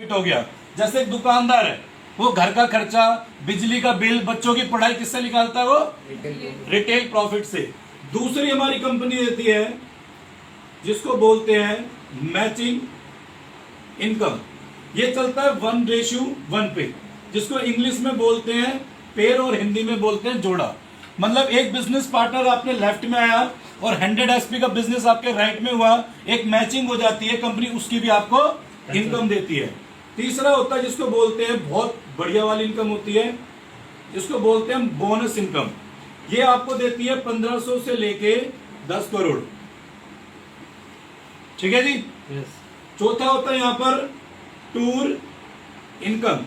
हो गया। जैसे एक दुकानदार है, वो घर का खर्चा, बिजली का बिल, बच्चों की पढ़ाई किससे निकालता है? वो रिटेल प्रॉफिट से। दूसरी हमारी कंपनी देती है जिसको बोलते हैं मैचिंग इनकम। ये चलता है 1:1 पे, जिसको इंग्लिश में बोलते हैं पेयर और हिंदी में बोलते हैं जोड़ा। मतलब एक बिजनेस पार्टनर आपने लेफ्ट में आया और 100 एसपी का बिजनेस आपके राइट में हुआ, एक मैचिंग हो जाती है, कंपनी उसकी भी आपको इनकम देती है। तीसरा होता है जिसको बोलते हैं, बहुत बढ़िया वाली इनकम होती है, जिसको बोलते हैं बोनस इनकम। ये आपको देती है 1500 से लेके 10 करोड़। ठीक है जी। चौथा होता है यहां पर टूर इनकम।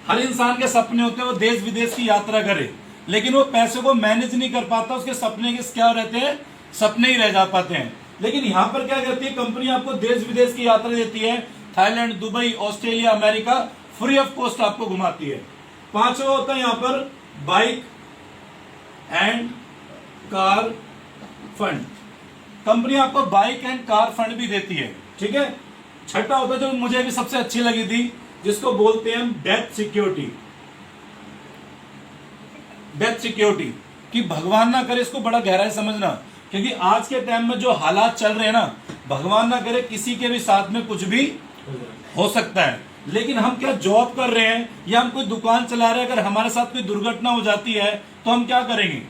हर इंसान के सपने होते हैं वो देश विदेश की यात्रा करे, लेकिन वो पैसे को मैनेज नहीं कर पाता, उसके सपने के क्या रहते हैं? सपने ही रह जा पाते हैं। लेकिन यहां पर क्या करती है कंपनी? आपको देश विदेश की यात्रा देती है, Thailand, Dubai, Australia, America, free of cost आपको घुमाती है। पांचवा होता है यहां पर bike and car fund. Company आपको बाइक एंड कार फंड भी देती है। ठीक है। छठा होता है जो मुझे भी सबसे अच्छी लगी थी, जिसको बोलते हैं हम डेथ सिक्योरिटी। डेथ सिक्योरिटी कि भगवान ना करे, इसको बड़ा गहराई समझना, क्योंकि आज के टाइम में जो हालात चल रहे हैं ना, भगवान ना करे किसी के भी साथ में कुछ भी हो सकता है। लेकिन हम क्या जॉब कर रहे हैं या हम कोई दुकान चला रहे हैं, अगर हमारे साथ कोई दुर्घटना हो जाती है तो हम क्या करेंगे?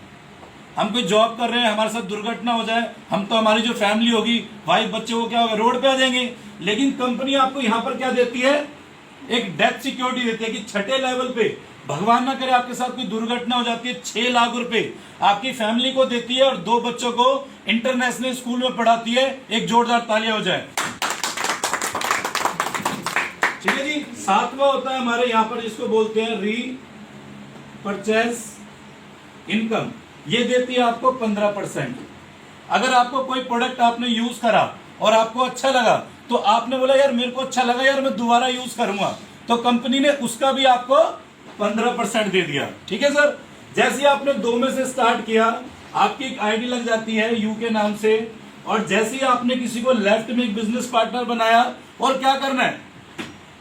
हम कोई जॉब कर रहे हैं, हमारे साथ दुर्घटना हो जाए, हम तो हमारी जो फैमिली होगी, वाइफ बच्चे, वो क्या होगा? रोड पे आ जाएंगे। लेकिन कंपनी आपको यहां पर क्या देती है? एक डेथ सिक्योरिटी देती है कि छठे लेवल पे भगवान ना करे आपके साथ कोई दुर्घटना हो जाती है, 6 लाख रुपए आपकी फैमिली को देती है और 2 बच्चों को इंटरनेशनल स्कूल में पढ़ाती है। एक जोरदार तालियां हो जाए। ठीक है जी। सातवां होता है हमारे यहां पर जिसको बोलते हैं री परचेस इनकम। ये देती है आपको 15%। अगर आपको कोई प्रोडक्ट आपने यूज करा और आपको अच्छा लगा, तो आपने बोला यार मेरे को अच्छा लगा यार, मैं दोबारा यूज करूंगा, तो कंपनी ने उसका भी आपको 15% दे दिया। ठीक है सर। जैसे आपने 2 में से स्टार्ट किया, आपकी एक आईडी लग जाती है यू के नाम से, और जैसे ही आपने किसी को लेफ्ट में एक बिजनेस पार्टनर बनाया, और क्या करना है?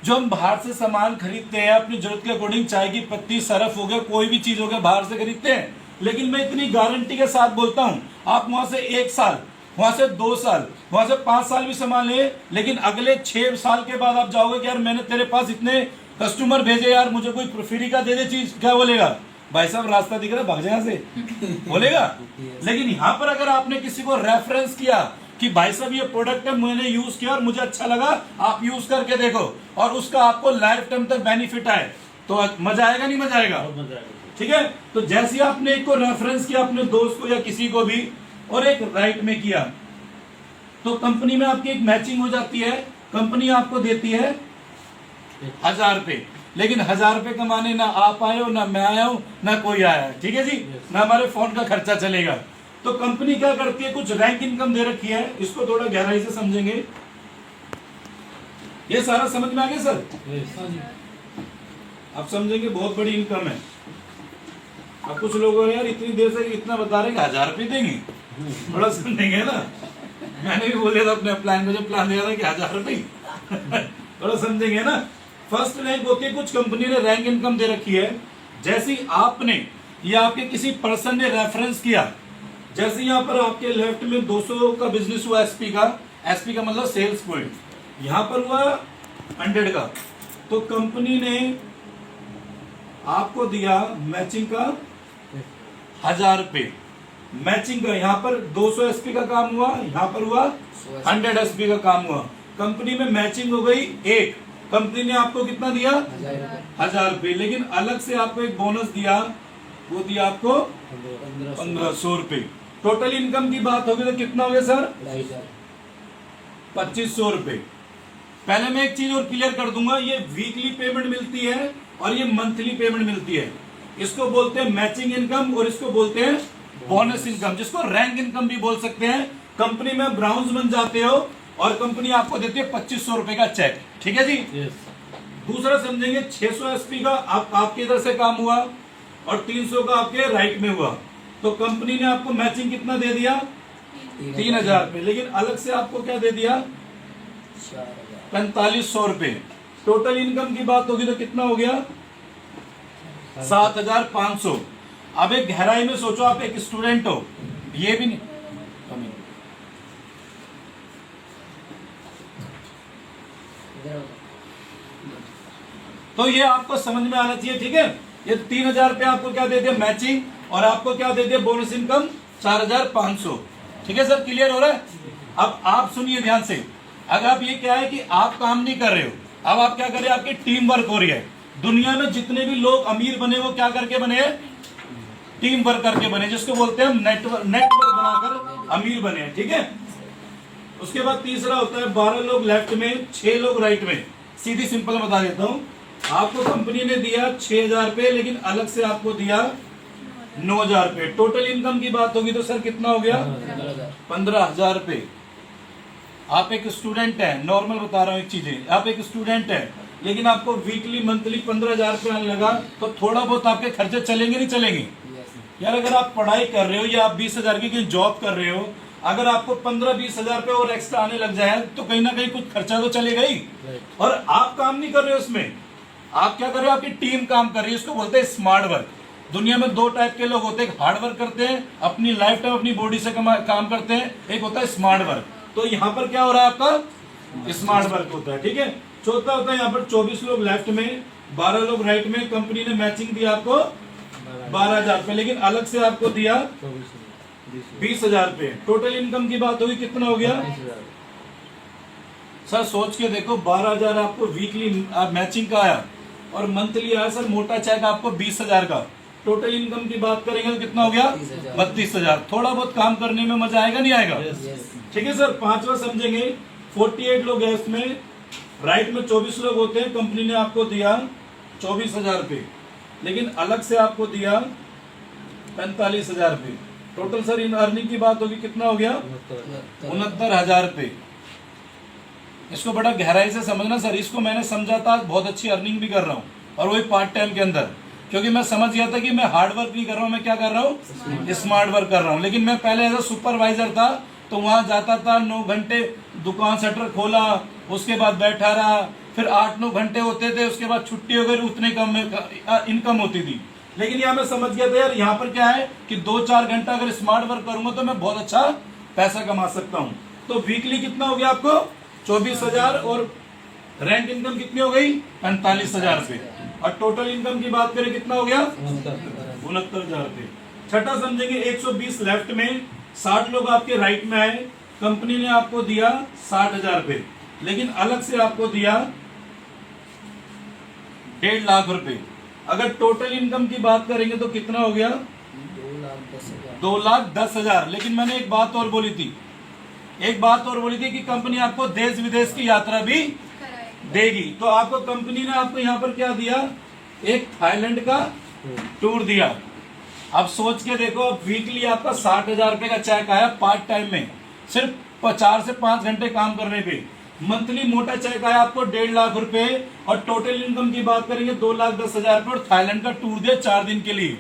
जो हम बाहर से सामान खरीदते हैं अपनी जरूरत के अकॉर्डिंग, चाय की पत्ती, सरफ हो गया, कोई भी चीज हो गया, बाहर से खरीदते हैं। लेकिन मैं इतनी गारंटी के साथ बोलता हूं, आप वहां से 1 साल, वहां से 2 साल, वहां से 5 साल भी सामान ले, लेकिन अगले 6 साल के बाद आप जाओगे कि यार मैंने तेरे पास इतने कस्टमर भेजे, यार मुझे कोई फ्री का दे दे चीज, क्या बोलेगा? भाई साहब रास्ता दिख रहा है, भाग जाए से बोलेगा। लेकिन यहां पर अगर आपने किसी को रेफरेंस किया कि भाई साहब ये प्रोडक्ट है, मैंने यूज किया और मुझे अच्छा लगा, आप यूज करके देखो, और उसका आपको लाइफ टाइम तक बेनिफिट आए, तो मजा आएगा नहीं? मजा आएगा। ठीक है। तो जैसे आपने एक को रेफरेंस किया अपने दोस्त को या किसी को भी, और एक राइट में किया, तो कंपनी में आपकी एक मैचिंग हो जाती है। कंपनी आपको देती है 1000 रुपए, लेकिन 1000 रुपए कमाने ना आप आए हो, ना मैं आया हूं, ना कोई आया है। ठीक है जी। ना हमारे फोन का खर्चा चलेगा। तो कंपनी क्या करती है? कुछ रैंक इनकम दे रखी है, इसको थोड़ा गहराई से समझेंगे। ये सारा समझ में आ गया सर? आप समझेंगे बहुत बड़ी इनकम है। अब कुछ लोग यार इतनी देर से इतना बता रहे हैं 1000 रुपये देंगे, थोड़ा समझेंगे ना। मैंने भी बोल दिया था अपने प्लान में, जो प्लान दिया था कि 1000 रुपये थोड़ा समझेंगे ना। फर्स्ट रैंक होती है, कुछ कंपनी ने रैंक इनकम दे रखी है। जैसे आपने या आपके किसी पर्सन ने रेफरेंस किया, जैसे यहाँ पर आपके लेफ्ट में 200 का बिजनेस हुआ एसपी का, एसपी का मतलब सेल्स पॉइंट, यहां पर हुआ 100 का, तो कंपनी ने आपको दिया मैचिंग का 1000 रुपए। मैचिंग का यहाँ पर 200 एसपी का काम हुआ, यहाँ पर हुआ 100 एसपी का काम हुआ। कंपनी में मैचिंग हो गई एक, कंपनी ने आपको कितना दिया? 1000 रुपए। लेकिन अलग से आपको एक बोनस दिया, वो दिया आपको 1500 रुपए। टोटल इनकम की बात होगी तो कितना हो गया सर? 2500 रुपए। पहले मैं एक चीज और क्लियर कर दूंगा, ये वीकली पेमेंट मिलती है और ये मंथली पेमेंट मिलती है। इसको बोलते हैं मैचिंग इनकम और इसको बोलते हैं बोनस इनकम, जिसको रैंक इनकम भी बोल सकते हैं। कंपनी में ब्राउन्स बन जाते हो और कंपनी आपको देती है 2500 रुपए का चेक। ठीक है जी। दूसरा समझेंगे, 600 एसपी का आपके इधर से काम हुआ और 300 का आपके राइट में हुआ, तो कंपनी ने आपको मैचिंग कितना दे दिया? 3000 रुपए। लेकिन अलग से आपको क्या दे दिया? 4500 रुपए। टोटल इनकम की बात होगी तो कितना हो गया? 7500। अब एक गहराई में सोचो, आप एक स्टूडेंट हो, ये भी नहीं, तो ये आपको समझ में आना चाहिए, ठीक है। ये 3000 रुपये आपको क्या दे दिया मैचिंग, और आपको क्या दे दिया बोनस इनकम 4500, ठीक है सर, क्लियर हो रहा है। अब आप सुनिए ध्यान से, अगर आप ये क्या है कि आप काम नहीं कर रहे हो, अब आप क्या कर रहे हो, आपकी टीम वर्क हो रही है। दुनिया में जितने भी लोग अमीर बने वो क्या करके बने हैं? टीम वर्क करके बने, जिसको बोलते हैं हम नेटवर्क बनाकर अमीर बने हैं, ठीक है। उसके बाद तीसरा होता है 12 लोग लेफ्ट में, 6 लोग राइट में। सीधी सिंपल बता देता हूं, आपको कंपनी ने दिया 6000 रुपए, लेकिन अलग से आपको दिया 9000 रुपए। टोटल इनकम की बात होगी तो सर कितना हो गया? 15000 रुपए। आप एक स्टूडेंट है, नॉर्मल बता रहा हूं एक चीजें, आप एक स्टूडेंट है, लेकिन आपको वीकली मंथली 15000 रुपए आने लगा, तो थोड़ा बहुत आपके खर्चे चलेंगे नहीं चलेंगे? यार अगर आप पढ़ाई कर रहे हो या आप 20,000 की कहीं जॉब कर रहे हो, अगर आपको 15-20 हजार रुपए और एक्स्ट्रा आने लग जाए तो कहीं ना कहीं कुछ खर्चा तो चलेगा ही। और आप काम नहीं कर रहे हो उसमें, आप क्या कर रहे हो, आपकी टीम काम कर रही है, उसको बोलते हैं स्मार्ट वर्क। दुनिया में 2 टाइप के लोग होते हैं, हार्ड वर्क करते हैं, अपनी लाइफ टाइम अपनी बॉडी से काम करते हैं, एक होता है स्मार्ट वर्क। तो यहाँ पर क्या हो रहा है, आपका स्मार्ट वर्क होता है, ठीक है। चौथा होता है यहाँ पर 24 लोग लेफ्ट में, 12 लोग राइट में। कंपनी ने मैचिंग दिया आपको 12000 रुपए, लेकिन अलग से आपको दिया 20000 रुपए। टोटल इनकम की बात होगी कितना हो गया? सर सोच के देखो, 12000 आपको वीकली मैचिंग का आया और मंथली आया सर मोटा चेक आपको 20000 का। टोटल इनकम की बात करेंगे तो कितना हो गया? 32000। थोड़ा बहुत काम करने में मजा आएगा नहीं आएगा? ठीक है सर। पांचवा समझेंगे, 48 लोग हैं इसमें, राइट में 24 लोग होते हैं। कंपनी ने आपको दिया 24000 रुपए, लेकिन अलग से आपको दिया 45000 रुपए। टोटल सर इन अर्निंग की बात होगी कितना हो गया? 69,000 रुपए। इसको बड़ा गहराई से समझना सर, इसको मैंने समझा था, बहुत अच्छी अर्निंग भी कर रहा हूँ, और वही पार्ट टाइम के अंदर, क्योंकि मैं समझ गया था कि मैं हार्ड वर्क नहीं कर रहा हूँ, मैं क्या कर रहा हूँ, स्मार्ट वर्क कर रहा हूँ। लेकिन मैं पहले एज अ सुपरवाइजर था, तो वहां जाता था, 9 घंटे दुकान शटर खोला, उसके बाद बैठा रहा, फिर 8-9 घंटे होते थे, उसके बाद छुट्टी हो गई, उतने कम में इनकम होती थी। लेकिन यहाँ मैं समझ गया था यार, यहाँ पर क्या है कि 2-4 घंटा अगर स्मार्ट वर्क करूंगा तो मैं बहुत अच्छा पैसा कमा सकता हूँ। तो वीकली कितना हो गया आपको? 24000, और रेंट इनकम कितनी हो गई? 45,000 रुपए। और टोटल इनकम की बात करें कितना हो गया? 69,000 रुपए। छठा समझेंगे, 120 लेफ्ट में, 60 लोग आपके राइट में आए। कंपनी ने आपको दिया 60,000 रुपए, लेकिन अलग से आपको दिया 1.5 लाख रुपए। अगर टोटल इनकम की बात करेंगे तो कितना हो गया? 2,10,000। लेकिन मैंने एक बात और बोली थी, कि कंपनी आपको देश विदेश की यात्रा भी देगी। तो आपको कंपनी ने आपको यहाँ पर क्या दिया? एक थाईलैंड का टूर दिया। अब सोच के देखो, अब वीकली आपका 60,000 रुपए का चेक आया पार्ट टाइम में, सिर्फ 4 से 5 घंटे काम करने पे। मंथली मोटा चेक आया आपको 1.5 लाख रुपए, और टोटल इनकम की बात करेंगे 2,10,000 रुपए, और थाईलैंड का टूर दिया 4 दिन के लिए।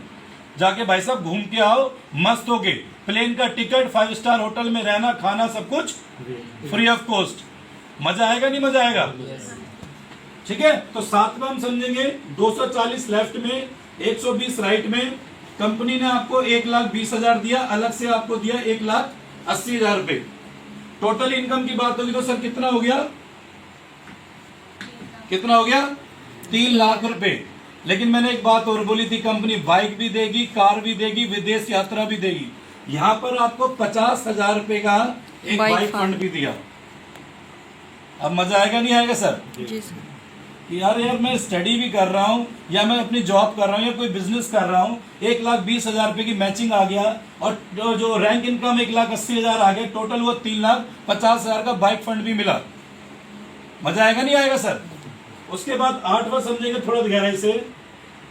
जाके भाई साहब घूम के आओ, मस्त हो गए। प्लेन का टिकट, 5 स्टार होटल में रहना खाना सब कुछ फ्री ऑफ कॉस्ट। मजा आएगा नहीं मजा आएगा? ठीक है। तो 7वां हम समझेंगे, 240 लेफ्ट में, 120 राइट में। कंपनी ने आपको 1,20,000 दिया, अलग से आपको दिया 1,80,000 रुपए। टोटल इनकम की बात होगी तो सर कितना हो गया? 3 लाख रुपए। लेकिन मैंने एक बात और बोली थी, कंपनी बाइक भी देगी, कार भी देगी, विदेश यात्रा भी देगी। यहाँ पर आपको 50,000 रुपए का एक बाइक फंड भी दिया। अब मजा आएगा नहीं आएगा सर? जी सर। यार मैं स्टडी भी कर रहा हूँ, या मैं अपनी जॉब कर रहा हूँ, या कोई बिजनेस कर रहा हूँ, 1,20,000 रुपए की मैचिंग आ गया, और जो रैंक इनकम 1,80,000 आ गया, टोटल वो 3,50,000 का बाइक फंड भी मिला। मजा आएगा नहीं आएगा सर? उसके बाद 8वां समझेंगे थोड़ा गहराई से,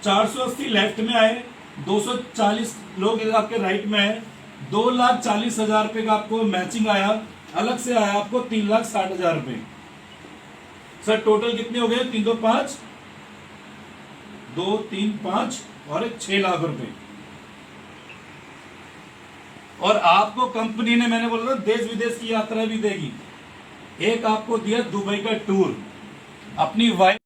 480 लेफ्ट में आए, 240 लोग आपके राइट में आए, 2,40,000 रुपए का आपको मैचिंग आया, अलग से आया आपको 3,60,000 रुपए। सर टोटल कितने हो गए? 3 2 5, 2 3 5 और 6 लाख रुपए। और आपको कंपनी ने, मैंने बोला था देश विदेश की यात्रा भी देगी। एक आपको दिया दुबई का टूर, अपनी वाइफ